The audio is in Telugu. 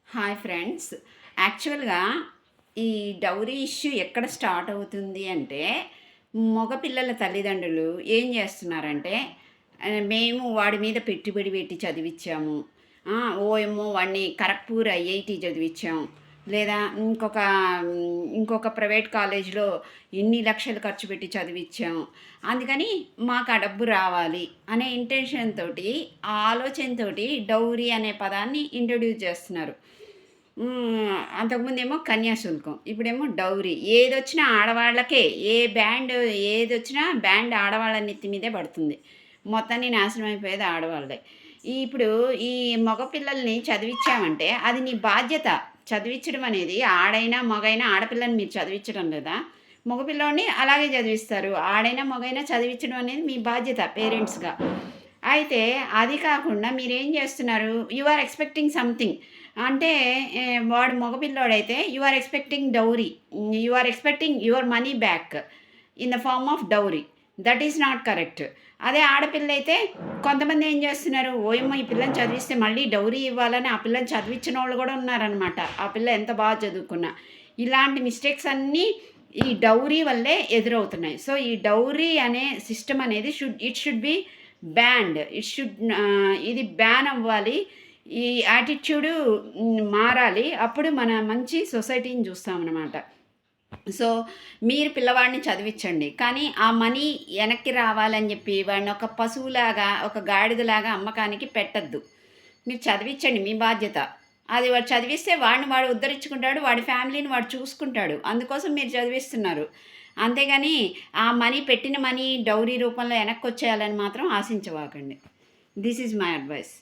Hi friends. యాక్చువల్‌గా ఈ డౌరీ ఇష్యూ ఎక్కడ స్టార్ట్ అవుతుంది అంటే, మగపిల్లల తల్లిదండ్రులు ఏం చేస్తున్నారంటే, మేము వాడి మీద పెట్టుబడి పెట్టి చదివిచ్చాము. ఓయమ్మో! వాడిని ఖరగ్‌పూర్ ఐఐటీ చదివిచ్చాం. లేదా ఇంకొక ప్రైవేట్ కాలేజ్‌లో ఇన్ని లక్షలు ఖర్చు పెట్టి చదివిచ్చాం. అందుకని మాకు ఆ డబ్బు రావాలి అనే ఇంటెన్షన్ తోటి, ఆ ఆలోచనతోటి డౌరీ అనే పదాన్ని ఇంట్రొడ్యూస్ చేస్తున్నారు. అంతకుముందేమో కన్యాశుల్కం. ఇప్పుడేమో డౌరీ. ఏదొచ్చినా ఆడవాళ్ళకే. ఏదొచ్చినా బ్యాండ్ ఆడవాళ్ళ నెత్తి మీదే పడుతుంది. మొత్తాన్ని నాశనం అయిపోయేది ఆడవాళ్ళదే. ఇప్పుడు ఈ మగ పిల్లల్ని చదివిచ్చామంటే అది నీ బాధ్యత. చదివిచ్చడం అనేది ఆడైనా, మగైనా ఆడపిల్లని మీరు చదివిచ్చడం లేదా? మగపిల్లోడిని అలాగే చదివిస్తారు. ఆడైనా, మగైనా చదివిచ్చడం అనేది మీ బాధ్యత పేరెంట్స్‌గా. అయితే అది కాకుండా మీరేం చేస్తున్నారు? You are expecting something. అంటే వాడు మగపిల్లోడైతే you are expecting dowry. You are expecting your money back in the form of dowry. That is not correct. అదే ఆడపిల్లయితే కొంతమంది ఏం చేస్తున్నారు? ఓయమ్మో! ఈ పిల్లని చదివిస్తే మళ్ళీ డౌరీ ఇవ్వాలని ఆ పిల్లని చదివిచ్చనోళ్ళు కూడా ఉన్నారనమాట. ఆ పిల్ల ఎంత బాగా చదువుకున్నా. ఇలాంటి మిస్టేక్స్ అన్నీ ఈ డౌరీ వల్లే ఎదురవుతున్నాయి. సో, ఈ డౌరీ అనే సిస్టమ్ అనేది ఇట్ షుడ్ బి బ్యాన్డ్. ఇది బ్యాన్ అవ్వాలి. ఈ యాటిట్యూడు మారాలి. అప్పుడు మన మంచి సొసైటీని చూస్తామనమాట. సో, మీరు పిల్లవాడిని చదివించండి. కానీ ఆ మనీ వెనక్కి రావాలని చెప్పి వాడిని ఒక పశువులాగా, ఒక గాడిదలాగా అమ్మకానికి పెట్టొద్దు. మీరు చదివించండి, మీ బాధ్యత. అది వాడు చదివిస్తే వాడిని వాడు ఉద్ధరించుకుంటాడు. వాడి ఫ్యామిలీని వాడు చూసుకుంటాడు. అందుకోసం మీరు చదివిస్తున్నారు. అంతేగాని ఆ పెట్టిన మనీ డౌరీ రూపంలో వెనక్కొచ్చేయాలని మాత్రం ఆశించబాకండి. This is my advice.